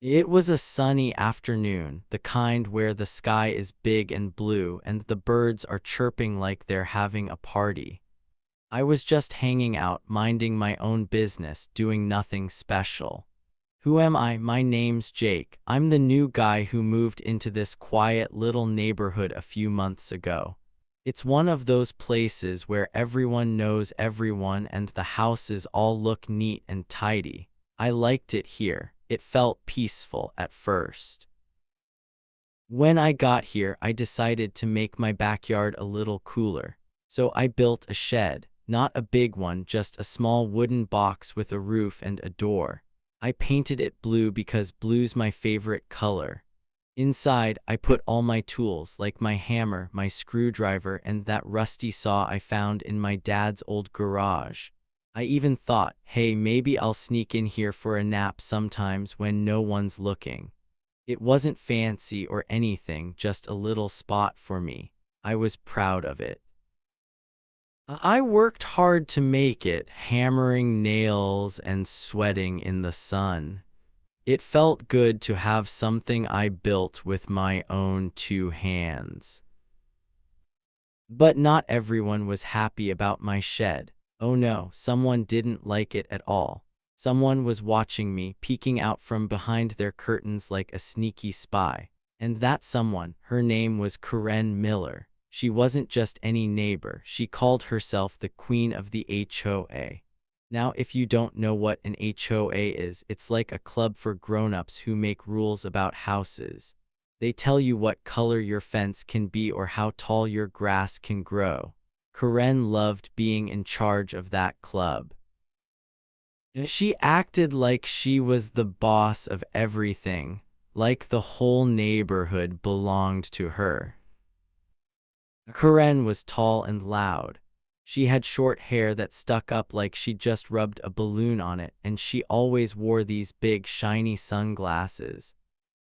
It was a sunny afternoon, the kind where the sky is big and blue and the birds are chirping like they're having a party. I was just hanging out, minding my own business, doing nothing special. Who am I? My name's Jake. I'm the new guy who moved into this quiet little neighborhood a few months ago. It's one of those places where everyone knows everyone and the houses all look neat and tidy. I liked it here. It felt peaceful at first. When I got here, I decided to make my backyard a little cooler. So I built a shed, not a big one, just a small wooden box with a roof and a door. I painted it blue because blue's my favorite color. Inside, I put all my tools, like my hammer, my screwdriver, and that rusty saw I found in my dad's old garage. I even thought, hey, maybe I'll sneak in here for a nap sometimes when no one's looking. It wasn't fancy or anything, just a little spot for me. I was proud of it. I worked hard to make it, hammering nails and sweating in the sun. It felt good to have something I built with my own two hands. But not everyone was happy about my shed. Oh no, someone didn't like it at all. Someone was watching me, peeking out from behind their curtains like a sneaky spy. And that someone, her name was Karen Miller. She wasn't just any neighbor, she called herself the queen of the HOA. Now, if you don't know what an HOA is, it's like a club for grown-ups who make rules about houses. They tell you what color your fence can be or how tall your grass can grow. Karen loved being in charge of that club. She acted like she was the boss of everything, like the whole neighborhood belonged to her. Karen was tall and loud. She had short hair that stuck up like she'd just rubbed a balloon on it, and she always wore these big shiny sunglasses.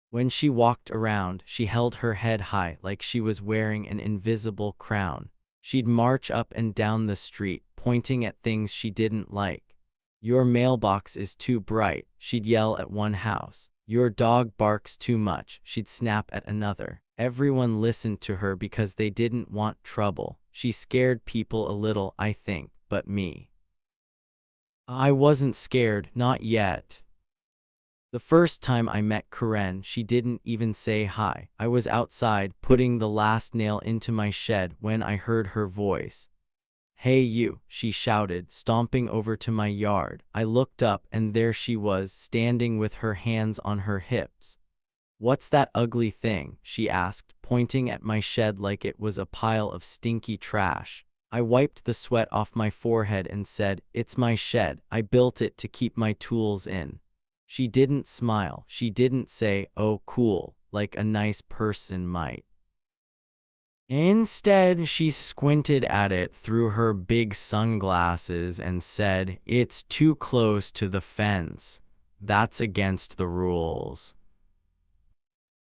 When she walked around, she held her head high like she was wearing an invisible crown. She'd march up and down the street, pointing at things she didn't like. Your mailbox is too bright, she'd yell at one house. Your dog barks too much, she'd snap at another. Everyone listened to her because they didn't want trouble. She scared people a little, I think, but me. I wasn't scared, not yet. The first time I met Karen, she didn't even say hi. I was outside, putting the last nail into my shed when I heard her voice. Hey you, she shouted, stomping over to my yard. I looked up and there she was, standing with her hands on her hips. What's that ugly thing? She asked, pointing at my shed like it was a pile of stinky trash. I wiped the sweat off my forehead and said, it's my shed. I built it to keep my tools in. She didn't smile. She didn't say, oh cool, like a nice person might. Instead, she squinted at it through her big sunglasses and said, it's too close to the fence. That's against the rules.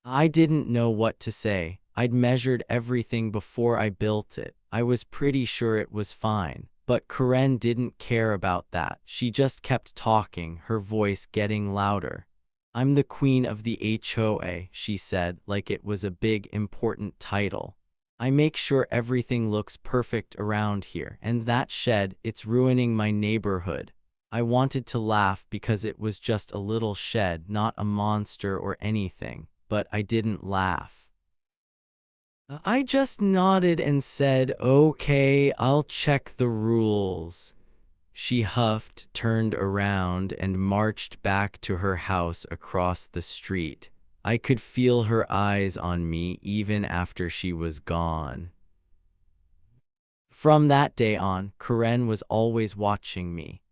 I didn't know what to say. I'd measured everything before I built it. I was pretty sure it was fine. But Karen didn't care about that. She just kept talking, her voice getting louder. I'm the queen of the HOA, she said, like it was a big, important title. I make sure everything looks perfect around here, and that shed, it's ruining my neighborhood. I wanted to laugh because it was just a little shed, not a monster or anything, but I didn't laugh. I just nodded and said, okay, I'll check the rules. She huffed, turned around, and marched back to her house across the street. I could feel her eyes on me even after she was gone. From that day on, Karen was always watching me.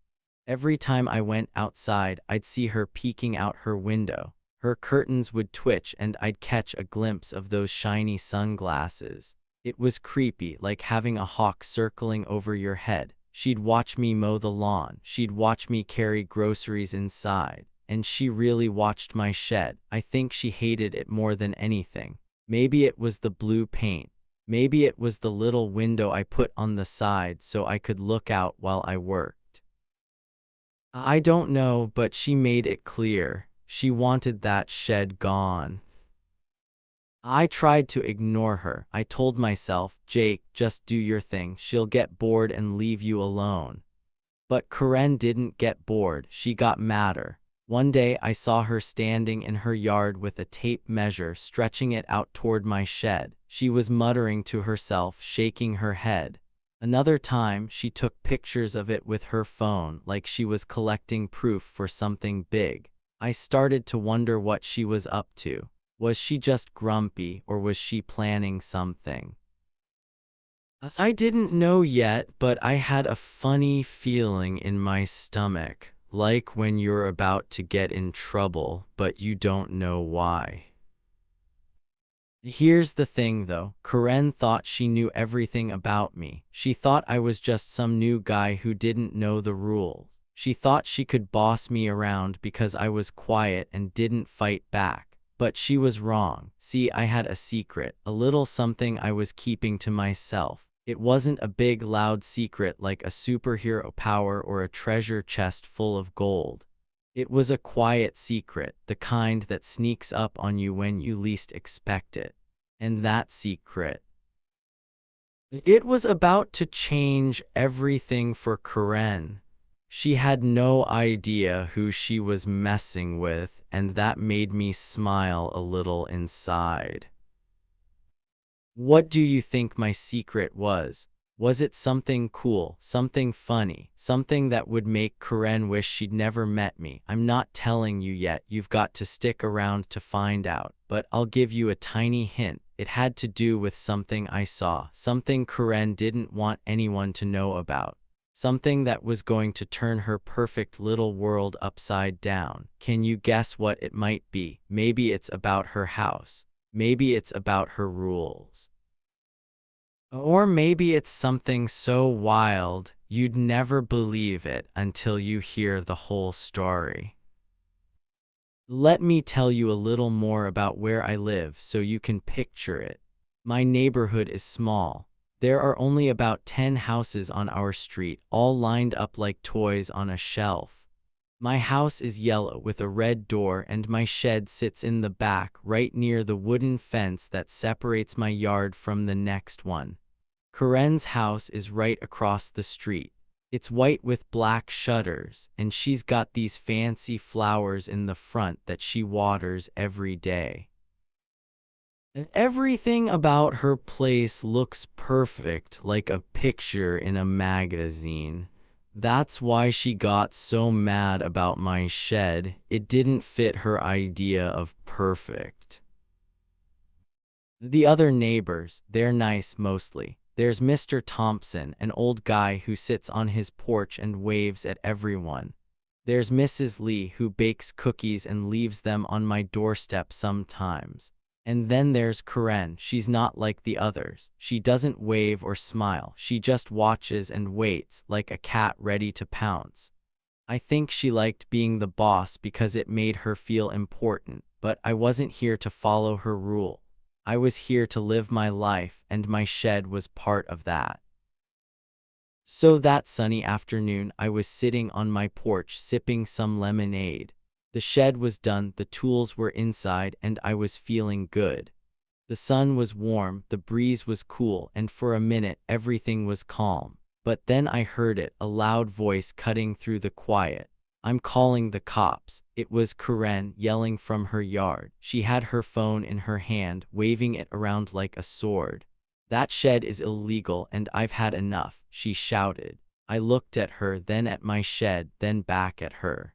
Every time I went outside, I'd see her peeking out her window. Her curtains would twitch and I'd catch a glimpse of those shiny sunglasses. It was creepy, like having a hawk circling over your head. She'd watch me mow the lawn. She'd watch me carry groceries inside. And she really watched my shed. I think she hated it more than anything. Maybe it was the blue paint. Maybe it was the little window I put on the side so I could look out while I worked. I don't know, but she made it clear. She wanted that shed gone. I tried to ignore her. I told myself, Jake, just do your thing. She'll get bored and leave you alone. But Karen didn't get bored. She got madder. One day I saw her standing in her yard with a tape measure, stretching it out toward my shed. She was muttering to herself, shaking her head. Another time, she took pictures of it with her phone, like she was collecting proof for something big. I started to wonder what she was up to. Was she just grumpy, or was she planning something? I didn't know yet, but I had a funny feeling in my stomach, like when you're about to get in trouble, but you don't know why. Here's the thing though, Karen thought she knew everything about me. She thought I was just some new guy who didn't know the rules. She thought she could boss me around because I was quiet and didn't fight back. But she was wrong. See, I had a secret, a little something I was keeping to myself. It wasn't a big, loud secret like a superhero power or a treasure chest full of gold. It was a quiet secret, the kind that sneaks up on you when you least expect it. And that secret, it was about to change everything for Karen. She had no idea who she was messing with, and that made me smile a little inside. What do you think my secret was? Was it something cool, something funny, something that would make Karen wish she'd never met me? I'm not telling you yet, you've got to stick around to find out, but I'll give you a tiny hint. It had to do with something I saw, something Karen didn't want anyone to know about. Something that was going to turn her perfect little world upside down. Can you guess what it might be? Maybe it's about her house. Maybe it's about her rules. Or maybe it's something so wild, you'd never believe it until you hear the whole story. Let me tell you a little more about where I live so you can picture it. My neighborhood is small. There are only about 10 houses on our street, all lined up like toys on a shelf. My house is yellow with a red door, and my shed sits in the back, right near the wooden fence that separates my yard from the next one. Karen's house is right across the street. It's white with black shutters, and she's got these fancy flowers in the front that she waters every day. Everything about her place looks perfect, like a picture in a magazine. That's why she got so mad about my shed. It didn't fit her idea of perfect. The other neighbors, they're nice mostly. There's Mr. Thompson, an old guy who sits on his porch and waves at everyone. There's Mrs. Lee, who bakes cookies and leaves them on my doorstep sometimes. And then there's Karen. She's not like the others. She doesn't wave or smile. She just watches and waits, like a cat ready to pounce. I think she liked being the boss because it made her feel important, but I wasn't here to follow her rule. I was here to live my life, and my shed was part of that. So that sunny afternoon, I was sitting on my porch sipping some lemonade. The shed was done, the tools were inside, and I was feeling good. The sun was warm, the breeze was cool, and for a minute everything was calm. But then I heard it, a loud voice cutting through the quiet. I'm calling the cops. It was Karen yelling from her yard. She had her phone in her hand, waving it around like a sword. That shed is illegal and I've had enough, she shouted. I looked at her, then at my shed, then back at her.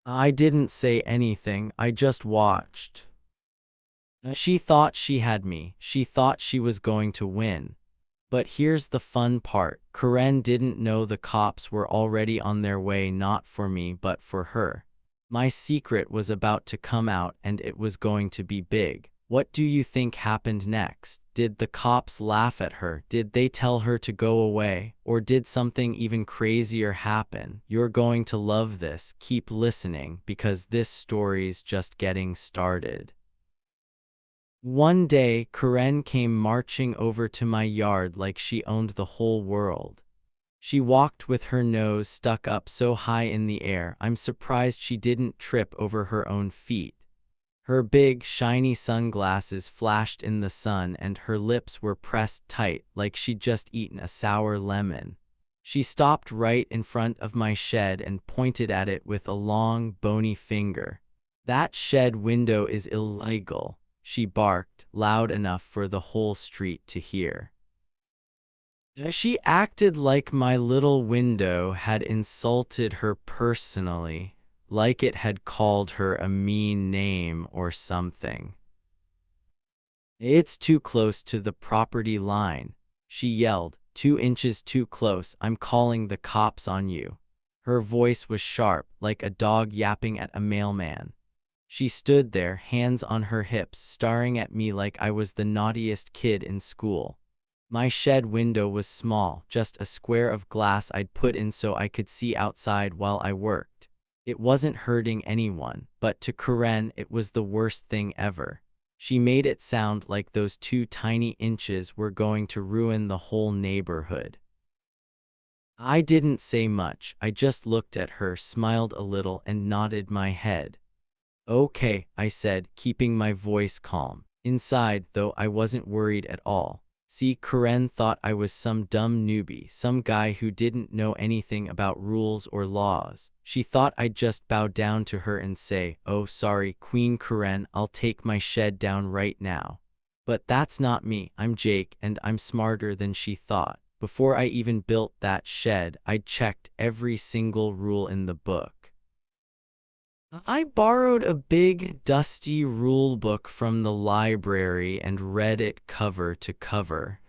I didn't say anything, I just watched. She thought she had me. She thought she was going to win. But here's the fun part. Karen didn't know the cops were already on their way, not for me but for her. My secret was about to come out and it was going to be big. What do you think happened next? Did the cops laugh at her? Did they tell her to go away? Or did something even crazier happen? You're going to love this. Keep listening because this story's just getting started. One day, Karen came marching over to my yard like she owned the whole world. She walked with her nose stuck up so high in the air, I'm surprised she didn't trip over her own feet. Her big, shiny sunglasses flashed in the sun and her lips were pressed tight like she'd just eaten a sour lemon. She stopped right in front of my shed and pointed at it with a long, bony finger. "That shed window is illegal," she barked, loud enough for the whole street to hear. She acted like my little window had insulted her personally, like it had called her a mean name or something. "It's too close to the property line," she yelled. "2 inches too close, I'm calling the cops on you." Her voice was sharp, like a dog yapping at a mailman. She stood there, hands on her hips, staring at me like I was the naughtiest kid in school. My shed window was small, just a square of glass I'd put in so I could see outside while I worked. It wasn't hurting anyone, but to Karen it was the worst thing ever. She made it sound like those 2 tiny inches were going to ruin the whole neighborhood. I didn't say much, I just looked at her, smiled a little and nodded my head. "Okay," I said, keeping my voice calm. Inside, though, I wasn't worried at all. See, Karen thought I was some dumb newbie, some guy who didn't know anything about rules or laws. She thought I'd just bow down to her and say, "Oh, sorry, Queen Karen, I'll take my shed down right now." But that's not me, I'm Jake, and I'm smarter than she thought. Before I even built that shed, I'd checked every single rule in the book. I borrowed a big, dusty rule book from the library and read it cover to cover.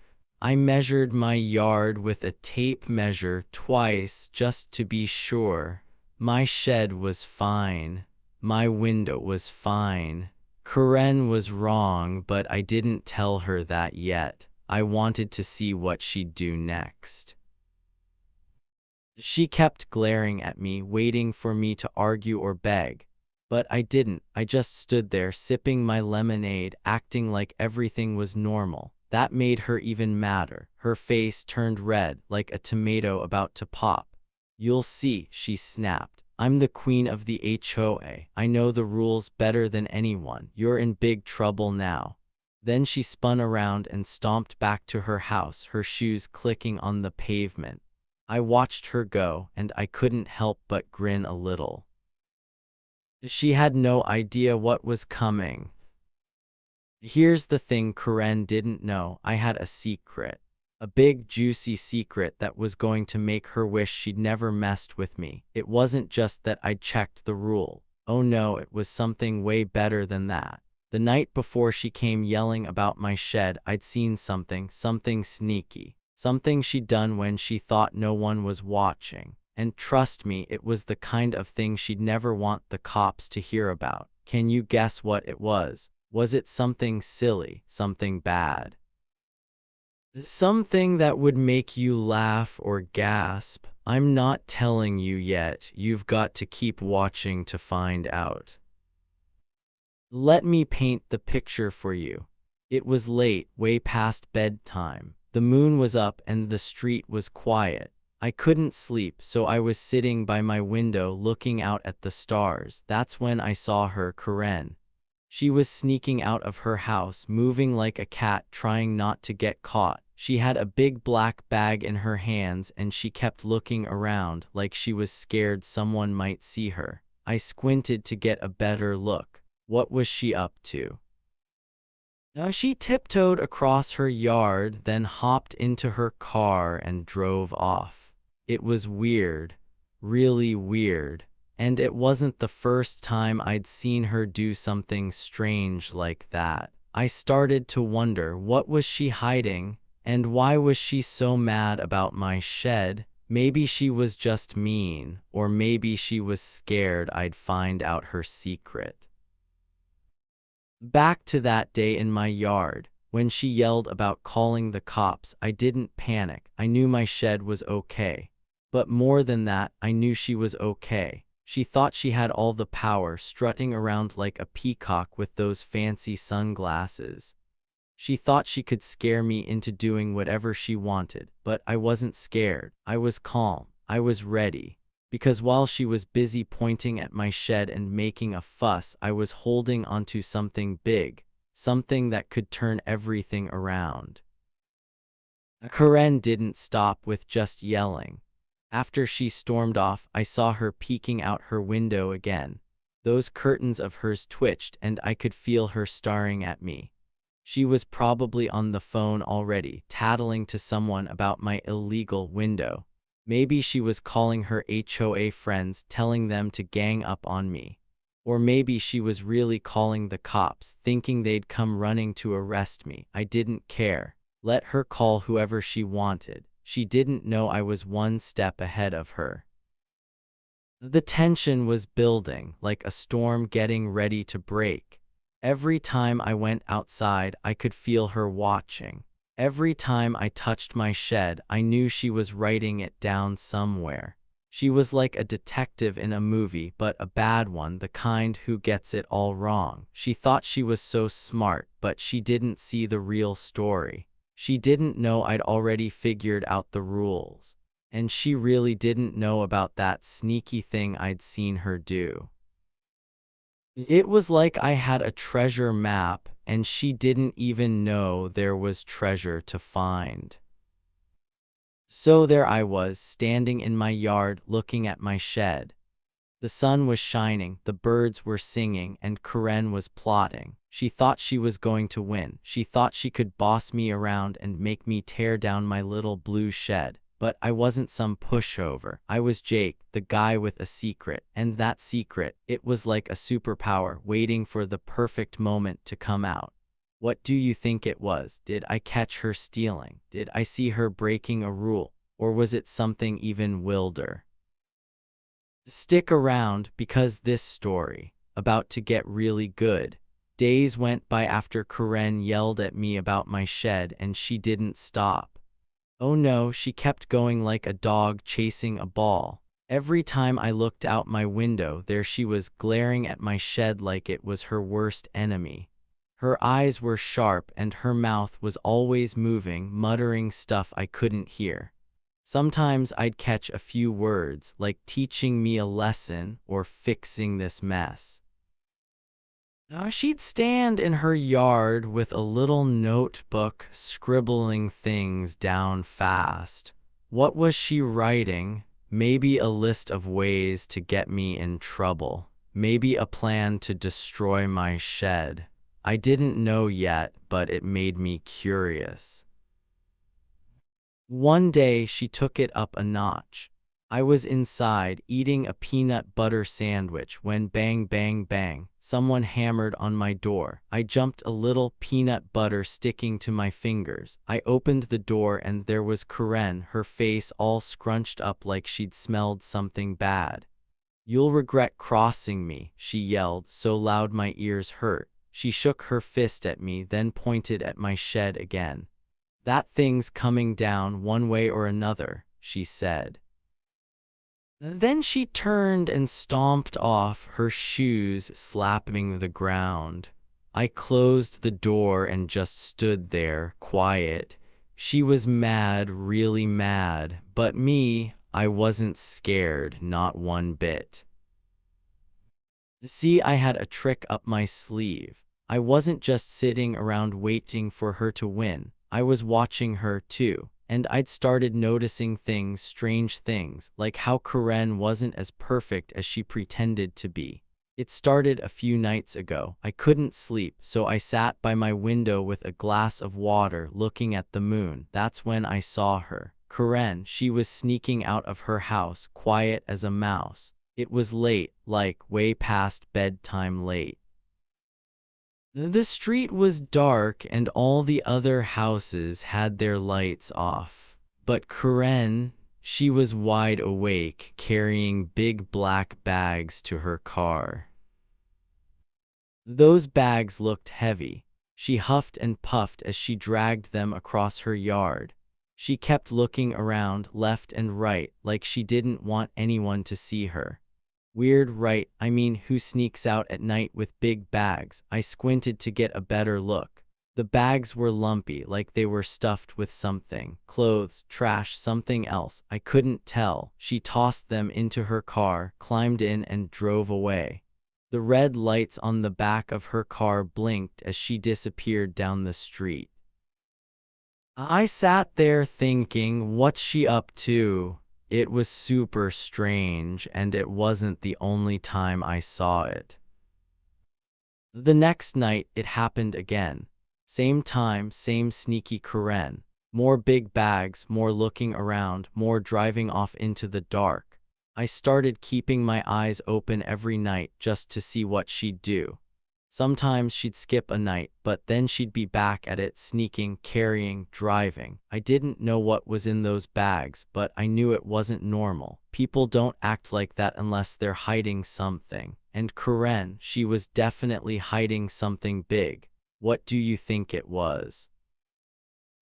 I measured my yard with a tape measure twice just to be sure. My shed was fine. My window was fine. Karen was wrong, but I didn't tell her that yet. I wanted to see what she'd do next. She kept glaring at me, waiting for me to argue or beg. But I didn't. I just stood there sipping my lemonade, acting like everything was normal. That made her even madder. Her face turned red, like a tomato about to pop. "You'll see," she snapped. "I'm the queen of the HOA. I know the rules better than anyone. You're in big trouble now." Then she spun around and stomped back to her house, her shoes clicking on the pavement. I watched her go, and I couldn't help but grin a little. She had no idea what was coming. Here's the thing Karen didn't know, I had a secret. A big, juicy secret that was going to make her wish she'd never messed with me. It wasn't just that I'd checked the rule. Oh no, it was something way better than that. The night before she came yelling about my shed, I'd seen something sneaky. Something she'd done when she thought no one was watching. And trust me, it was the kind of thing she'd never want the cops to hear about. Can you guess what it was? Was it something silly, something bad? Something that would make you laugh or gasp? I'm not telling you yet, you've got to keep watching to find out. Let me paint the picture for you. It was late, way past bedtime. The moon was up and the street was quiet. I couldn't sleep, so I was sitting by my window looking out at the stars. That's when I saw her, Karen. She was sneaking out of her house, moving like a cat, trying not to get caught. She had a big black bag in her hands and she kept looking around like she was scared someone might see her. I squinted to get a better look. What was she up to? She tiptoed across her yard, then hopped into her car and drove off. It was weird, really weird, and it wasn't the first time I'd seen her do something strange like that. I started to wonder, what was she hiding, and why was she so mad about my shed? Maybe she was just mean, or maybe she was scared I'd find out her secret. Back to that day in my yard, when she yelled about calling the cops, I didn't panic. I knew my shed was okay. But more than that, I knew she was okay. She thought she had all the power, strutting around like a peacock with those fancy sunglasses. She thought she could scare me into doing whatever she wanted, but I wasn't scared. I was calm. I was ready. Because while she was busy pointing at my shed and making a fuss, I was holding onto something big, something that could turn everything around. Karen didn't stop with just yelling. After she stormed off, I saw her peeking out her window again. Those curtains of hers twitched and I could feel her staring at me. She was probably on the phone already, tattling to someone about my illegal window. Maybe she was calling her HOA friends, telling them to gang up on me. Or maybe she was really calling the cops, thinking they'd come running to arrest me. I didn't care. Let her call whoever she wanted. She didn't know I was one step ahead of her. The tension was building, like a storm getting ready to break. Every time I went outside, I could feel her watching. Every time I touched my shed, I knew she was writing it down somewhere. She was like a detective in a movie, but a bad one, the kind who gets it all wrong. She thought she was so smart, but she didn't see the real story. She didn't know I'd already figured out the rules. And she really didn't know about that sneaky thing I'd seen her do. It was like I had a treasure map, and she didn't even know there was treasure to find. So there I was, standing in my yard, looking at my shed. The sun was shining, the birds were singing, and Karen was plotting. She thought she was going to win. She thought she could boss me around and make me tear down my little blue shed. But I wasn't some pushover. I was Jake, the guy with a secret. And that secret, it was like a superpower waiting for the perfect moment to come out. What do you think it was? Did I catch her stealing? Did I see her breaking a rule? Or was it something even wilder? Stick around, because this story, about to get really good. Days went by after Karen yelled at me about my shed, and she didn't stop. Oh no, she kept going like a dog chasing a ball. Every time I looked out my window, there she was, glaring at my shed like it was her worst enemy. Her eyes were sharp and her mouth was always moving, muttering stuff I couldn't hear. Sometimes I'd catch a few words, like teaching me a lesson or fixing this mess. She'd stand in her yard with a little notebook, scribbling things down fast. What was she writing? Maybe a list of ways to get me in trouble. Maybe a plan to destroy my shed. I didn't know yet, but it made me curious. One day, she took it up a notch. I was inside, eating a peanut butter sandwich, when bang, bang, bang, someone hammered on my door. I jumped, a little peanut butter sticking to my fingers. I opened the door and there was Karen, her face all scrunched up like she'd smelled something bad. "You'll regret crossing me," she yelled, so loud my ears hurt. She shook her fist at me, then pointed at my shed again. "That thing's coming down one way or another," she said. Then she turned and stomped off, her shoes slapping the ground. I closed the door and just stood there, quiet. She was mad, really mad, but me, I wasn't scared, not one bit. See, I had a trick up my sleeve. I wasn't just sitting around waiting for her to win. I was watching her too. And I'd started noticing things, strange things, like how Karen wasn't as perfect as she pretended to be. It started a few nights ago. I couldn't sleep, so I sat by my window with a glass of water looking at the moon. That's when I saw her. Karen, she was sneaking out of her house, quiet as a mouse. It was late, like way past bedtime late. The street was dark and all the other houses had their lights off. But Karen, she was wide awake, carrying big black bags to her car. Those bags looked heavy. She huffed and puffed as she dragged them across her yard. She kept looking around, left and right, like she didn't want anyone to see her. Weird, right? I mean, who sneaks out at night with big bags? I squinted to get a better look. The bags were lumpy, like they were stuffed with something. Clothes, trash, something else. I couldn't tell. She tossed them into her car, climbed in, and drove away. The red lights on the back of her car blinked as she disappeared down the street. I sat there thinking, what's she up to? It was super strange, and it wasn't the only time I saw it. The next night, it happened again. Same time, same sneaky Karen. More big bags, more looking around, more driving off into the dark. I started keeping my eyes open every night just to see what she'd do. Sometimes she'd skip a night, but then she'd be back at it, sneaking, carrying, driving. I didn't know what was in those bags, but I knew it wasn't normal. People don't act like that unless they're hiding something. And Karen, she was definitely hiding something big. What do you think it was?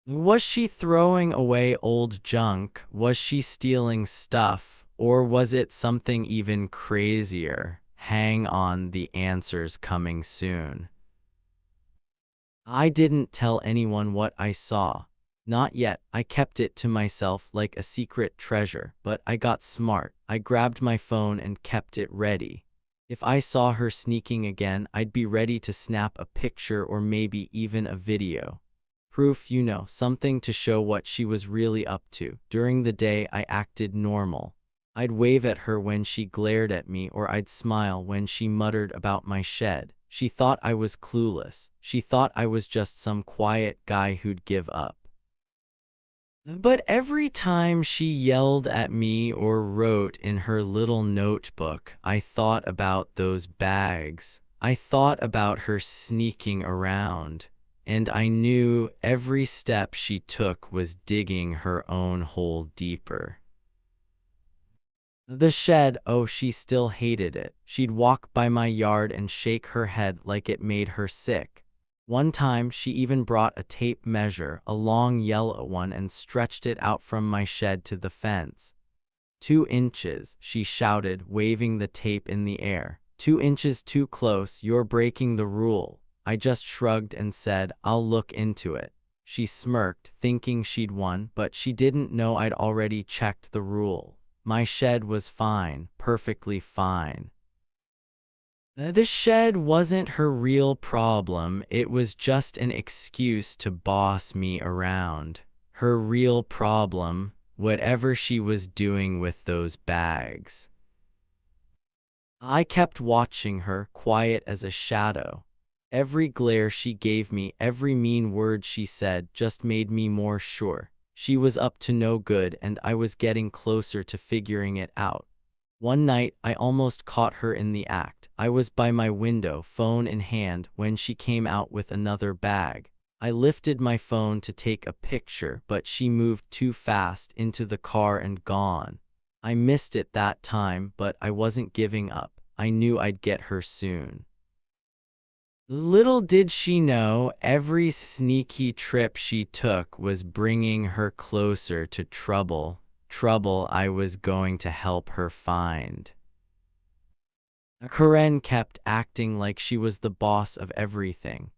Was she throwing away old junk? Was she stealing stuff? Or was it something even crazier? Hang on, the answer's coming soon. I didn't tell anyone what I saw. Not yet. I kept it to myself like a secret treasure, but I got smart. I grabbed my phone and kept it ready. If I saw her sneaking again, I'd be ready to snap a picture or maybe even a video. Proof, something to show what she was really up to. During the day, I acted normal. I'd wave at her when she glared at me, or I'd smile when she muttered about my shed. She thought I was clueless. She thought I was just some quiet guy who'd give up. But every time she yelled at me or wrote in her little notebook, I thought about those bags. I thought about her sneaking around. And I knew every step she took was digging her own hole deeper. The shed, oh, she still hated it. She'd walk by my yard and shake her head like it made her sick. One time, she even brought a tape measure, a long yellow one, and stretched it out from my shed to the fence. 2 inches, she shouted, waving the tape in the air. 2 inches too close, you're breaking the rule. I just shrugged and said, I'll look into it. She smirked, thinking she'd won, but she didn't know I'd already checked the rule. My shed was fine, perfectly fine. The shed wasn't her real problem, it was just an excuse to boss me around. Her real problem, whatever she was doing with those bags. I kept watching her, quiet as a shadow. Every glare she gave me, every mean word she said, just made me more sure. She was up to no good, and I was getting closer to figuring it out. One night, I almost caught her in the act. I was by my window, phone in hand, when she came out with another bag. I lifted my phone to take a picture, but she moved too fast into the car and gone. I missed it that time, but I wasn't giving up. I knew I'd get her soon. Little did she know, every sneaky trip she took was bringing her closer to trouble. Trouble I was going to help her find. Karen kept acting like she was the boss of everything.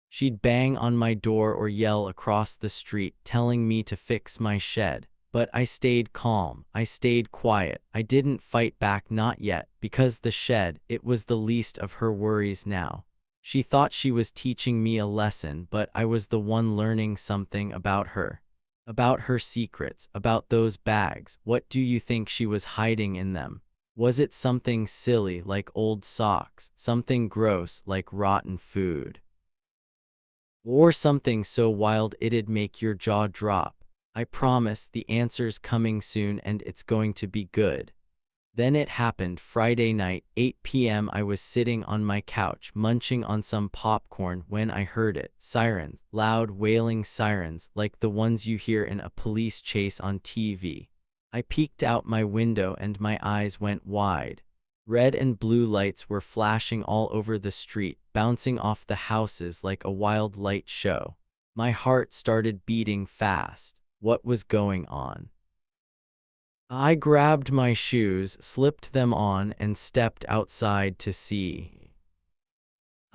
She'd bang on my door or yell across the street, telling me to fix my shed. But I stayed calm, I stayed quiet, I didn't fight back, not yet, because the shed, it was the least of her worries now. She thought she was teaching me a lesson, but I was the one learning something about her. About her secrets, about those bags. What do you think she was hiding in them? Was it something silly like old socks, something gross like rotten food? Or something so wild it'd make your jaw drop? I promise the answer's coming soon, and it's going to be good. Then it happened. Friday night, 8 p.m. I was sitting on my couch munching on some popcorn when I heard it. Sirens, loud wailing sirens like the ones you hear in a police chase on TV. I peeked out my window and my eyes went wide. Red and blue lights were flashing all over the street, bouncing off the houses like a wild light show. My heart started beating fast. What was going on? I grabbed my shoes, slipped them on, and stepped outside to see.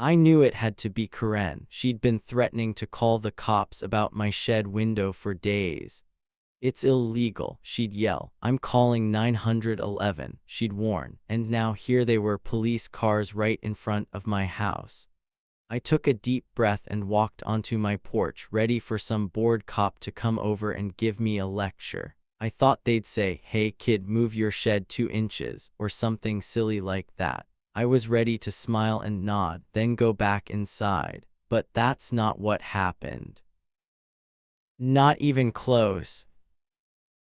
I knew it had to be Karen. She'd been threatening to call the cops about my shed window for days. It's illegal, she'd yell. I'm calling 911, she'd warn. And now here they were, police cars right in front of my house. I took a deep breath and walked onto my porch, ready for some bored cop to come over and give me a lecture. I thought they'd say, "Hey kid, move your shed 2 inches," or something silly like that. I was ready to smile and nod, then go back inside. But that's not what happened. Not even close.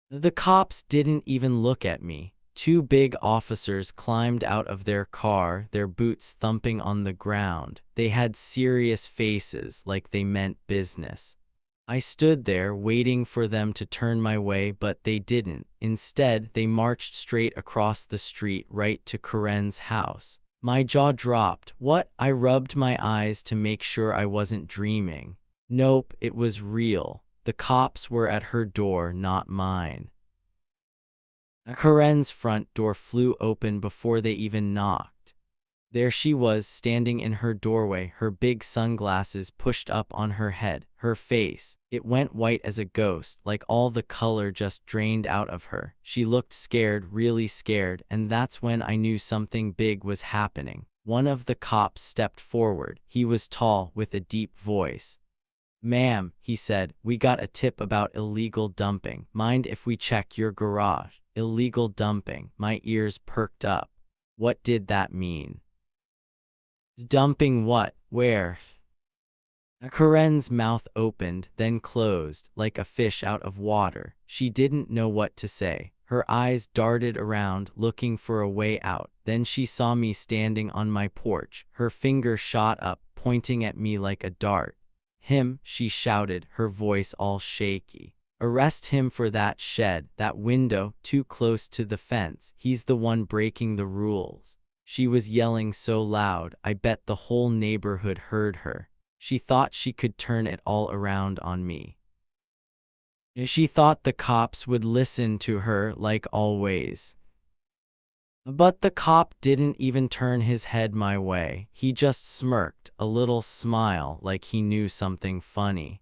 The cops didn't even look at me. Two big officers climbed out of their car, their boots thumping on the ground. They had serious faces, like they meant business. I stood there waiting for them to turn my way, but they didn't. Instead, they marched straight across the street right to Karen's house. My jaw dropped. What? I rubbed my eyes to make sure I wasn't dreaming. Nope, it was real. The cops were at her door, not mine. Karen's front door flew open before they even knocked. There she was, standing in her doorway, her big sunglasses pushed up on her head. Her face, it went white as a ghost, like all the color just drained out of her. She looked scared, really scared, and that's when I knew something big was happening. One of the cops stepped forward. He was tall, with a deep voice. "Ma'am," he said, "we got a tip about illegal dumping. Mind if we check your garage?" Illegal dumping. My ears perked up. What did that mean? Dumping what? Where? Karen's mouth opened, then closed, like a fish out of water. She didn't know what to say. Her eyes darted around, looking for a way out. Then she saw me standing on my porch. Her finger shot up, pointing at me like a dart. "Him," she shouted, her voice all shaky. "Arrest him for that shed, that window, too close to the fence. He's the one breaking the rules." She was yelling so loud, I bet the whole neighborhood heard her. She thought she could turn it all around on me. She thought the cops would listen to her, like always. But the cop didn't even turn his head my way. He just smirked, a little smile, like he knew something funny.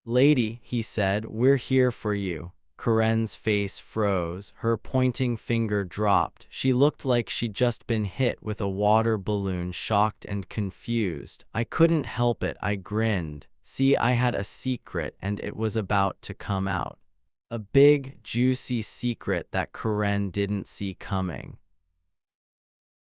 "Lady," he said, "we're here for you." Karen's face froze, her pointing finger dropped. She looked like she'd just been hit with a water balloon, shocked and confused. I couldn't help it, I grinned. See, I had a secret and it was about to come out. A big, juicy secret that Karen didn't see coming.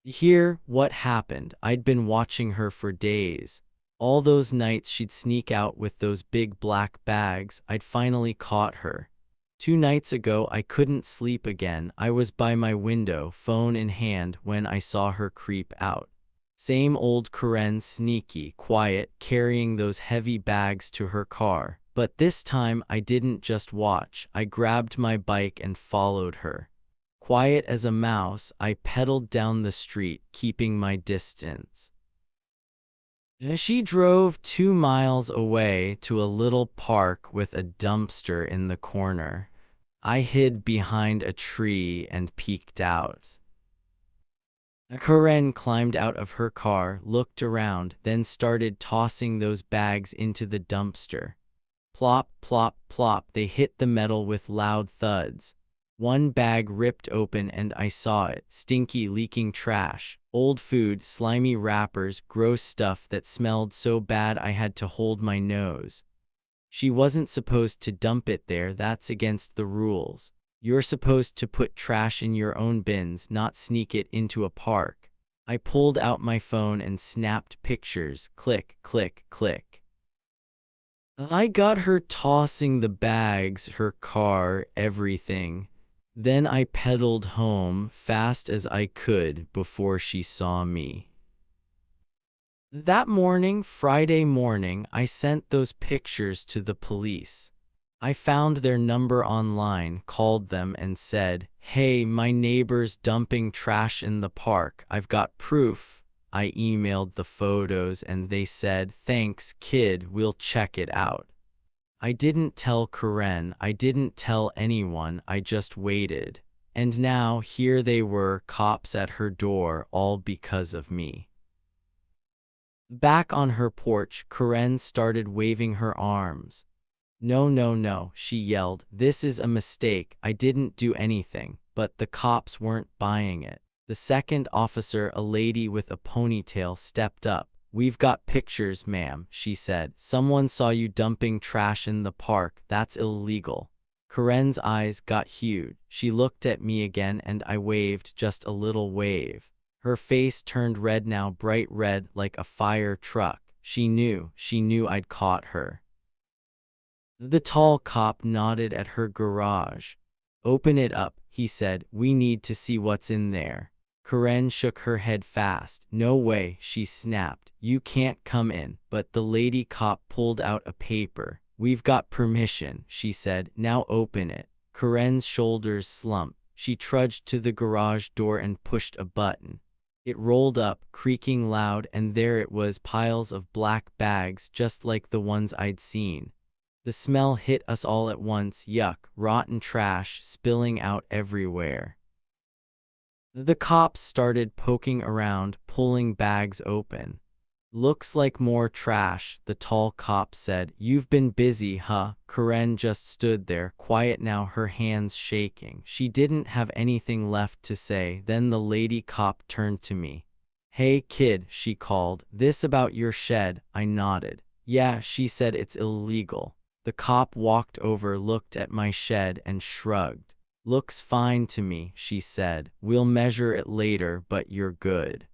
Here, what happened. I'd been watching her for days. All those nights she'd sneak out with those big black bags. I'd finally caught her. 2 nights ago, I couldn't sleep again. I was by my window, phone in hand, when I saw her creep out. Same old Karen, sneaky, quiet, carrying those heavy bags to her car. But this time, I didn't just watch. I grabbed my bike and followed her. Quiet as a mouse, I pedaled down the street, keeping my distance. She drove 2 miles away to a little park with a dumpster in the corner. I hid behind a tree and peeked out. Karen climbed out of her car, looked around, then started tossing those bags into the dumpster. Plop, plop, plop, they hit the metal with loud thuds. One bag ripped open and I saw it, stinky, leaking trash, old food, slimy wrappers, gross stuff that smelled so bad I had to hold my nose. She wasn't supposed to dump it there, that's against the rules. You're supposed to put trash in your own bins, not sneak it into a park. I pulled out my phone and snapped pictures, click, click, click. I got her tossing the bags, her car, everything. Then I pedaled home fast as I could before she saw me. That morning, Friday morning, I sent those pictures to the police. I found their number online, called them and said, "Hey, my neighbor's dumping trash in the park. I've got proof." I emailed the photos and they said, "Thanks, kid, we'll check it out." I didn't tell Karen, I didn't tell anyone, I just waited. And now here they were, cops at her door, all because of me. Back on her porch, Karen started waving her arms. No, no, no, she yelled. This is a mistake. I didn't do anything. But the cops weren't buying it. The second officer, a lady with a ponytail, stepped up. We've got pictures, ma'am, she said. Someone saw you dumping trash in the park. That's illegal. Karen's eyes got huge. She looked at me again and I waved, just a little wave. Her face turned red now, bright red like a fire truck. She knew I'd caught her. The tall cop nodded at her garage. Open it up, he said. We need to see what's in there. Karen shook her head fast. No way, she snapped. You can't come in. But the lady cop pulled out a paper. We've got permission, she said. Now open it. Karen's shoulders slumped. She trudged to the garage door and pushed a button. It rolled up, creaking loud, and there it was, piles of black bags just like the ones I'd seen. The smell hit us all at once. Yuck, rotten trash spilling out everywhere. The cops started poking around, pulling bags open. Looks like more trash, the tall cop said. You've been busy, huh? Karen just stood there, quiet now, her hands shaking. She didn't have anything left to say. Then the lady cop turned to me. Hey kid, she called. This about your shed? I nodded. Yeah, she said, it's illegal. The cop walked over, looked at my shed and shrugged. Looks fine to me, she said. We'll measure it later, but you're good.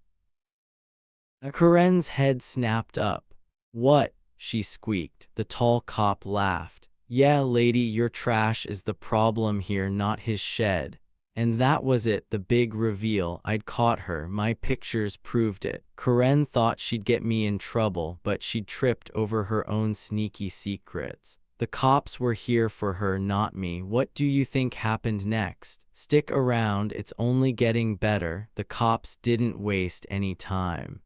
Karen's head snapped up. What? She squeaked. The tall cop laughed. Yeah, lady, your trash is the problem here, not his shed. And that was it, the big reveal. I'd caught her. My pictures proved it. Karen thought she'd get me in trouble, but she'd tripped over her own sneaky secrets. The cops were here for her, not me. What do you think happened next? Stick around, it's only getting better. The cops didn't waste any time.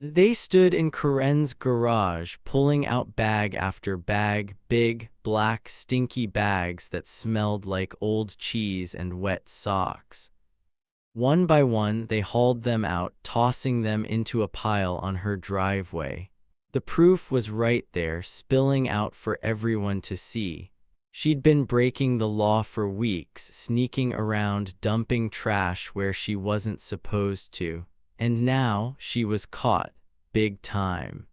They stood in Karen's garage, pulling out bag after bag, big, black, stinky bags that smelled like old cheese and wet socks. One by one, they hauled them out, tossing them into a pile on her driveway. The proof was right there, spilling out for everyone to see. She'd been breaking the law for weeks, sneaking around, dumping trash where she wasn't supposed to. And now, she was caught, big time.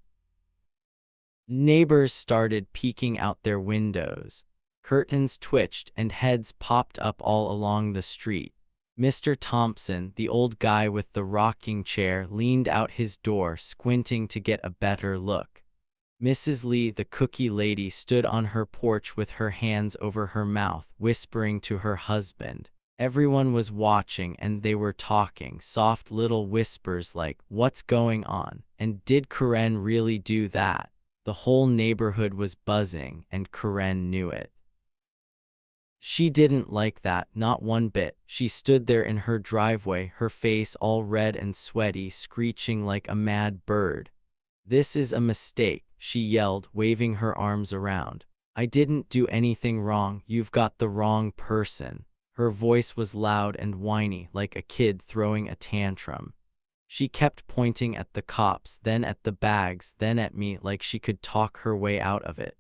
Neighbors started peeking out their windows. Curtains twitched and heads popped up all along the street. Mr. Thompson, the old guy with the rocking chair, leaned out his door, squinting to get a better look. Mrs. Lee, the cookie lady, stood on her porch with her hands over her mouth, whispering to her husband. Everyone was watching and they were talking, soft little whispers like, "What's going on? And did Karen really do that?" The whole neighborhood was buzzing, and Karen knew it. She didn't like that, not one bit. She stood there in her driveway, her face all red and sweaty, screeching like a mad bird. "This is a mistake," she yelled, waving her arms around. "I didn't do anything wrong. You've got the wrong person." Her voice was loud and whiny, like a kid throwing a tantrum. She kept pointing at the cops, then at the bags, then at me, like she could talk her way out of it.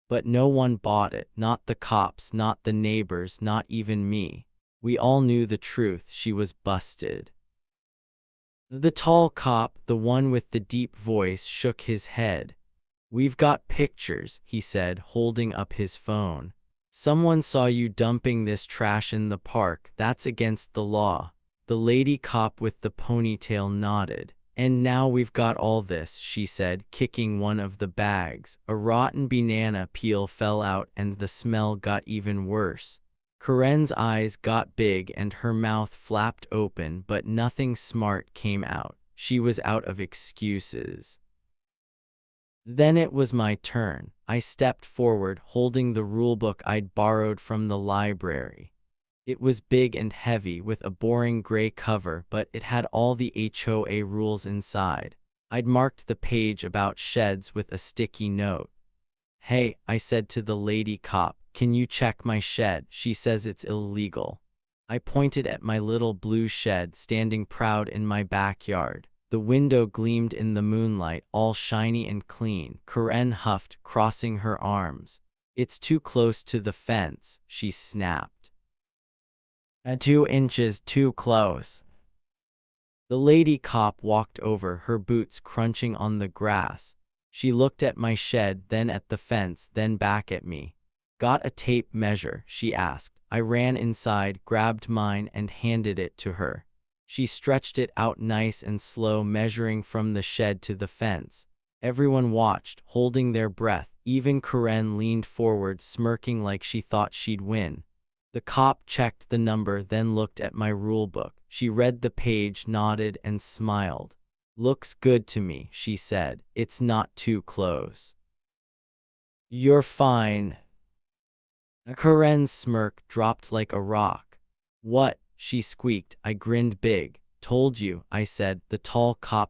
But no one bought it, not the cops, not the neighbors, not even me. We all knew the truth. She was busted. The tall cop, the one with the deep voice, shook his head. "We've got pictures," he said, holding up his phone. "Someone saw you dumping this trash in the park. That's against the law." The lady cop with the ponytail nodded. "And now we've got all this," she said, kicking one of the bags. A rotten banana peel fell out and the smell got even worse. Karen's eyes got big and her mouth flapped open, but nothing smart came out. She was out of excuses. Then it was my turn. I stepped forward, holding the rulebook I'd borrowed from the library. It was big and heavy with a boring gray cover, but it had all the HOA rules inside. I'd marked the page about sheds with a sticky note. "Hey," I said to the lady cop, "can you check my shed? She says it's illegal." I pointed at my little blue shed standing proud in my backyard. The window gleamed in the moonlight, all shiny and clean. Karen huffed, crossing her arms. It's too close to the fence, she snapped. 2 inches too close. The lady cop walked over, her boots crunching on the grass. She looked at my shed, then at the fence, then back at me. Got a tape measure? She asked. I ran inside, grabbed mine, and handed it to her. She stretched it out nice and slow, measuring from the shed to the fence. Everyone watched, holding their breath. Even Karen leaned forward, smirking like she thought she'd win. The cop checked the number, then looked at my rulebook. She read the page, nodded, and smiled. Looks good to me, she said. It's not too close. You're fine. Karen's smirk dropped like a rock. What? She squeaked. I grinned big. Told you, I said. The tall cop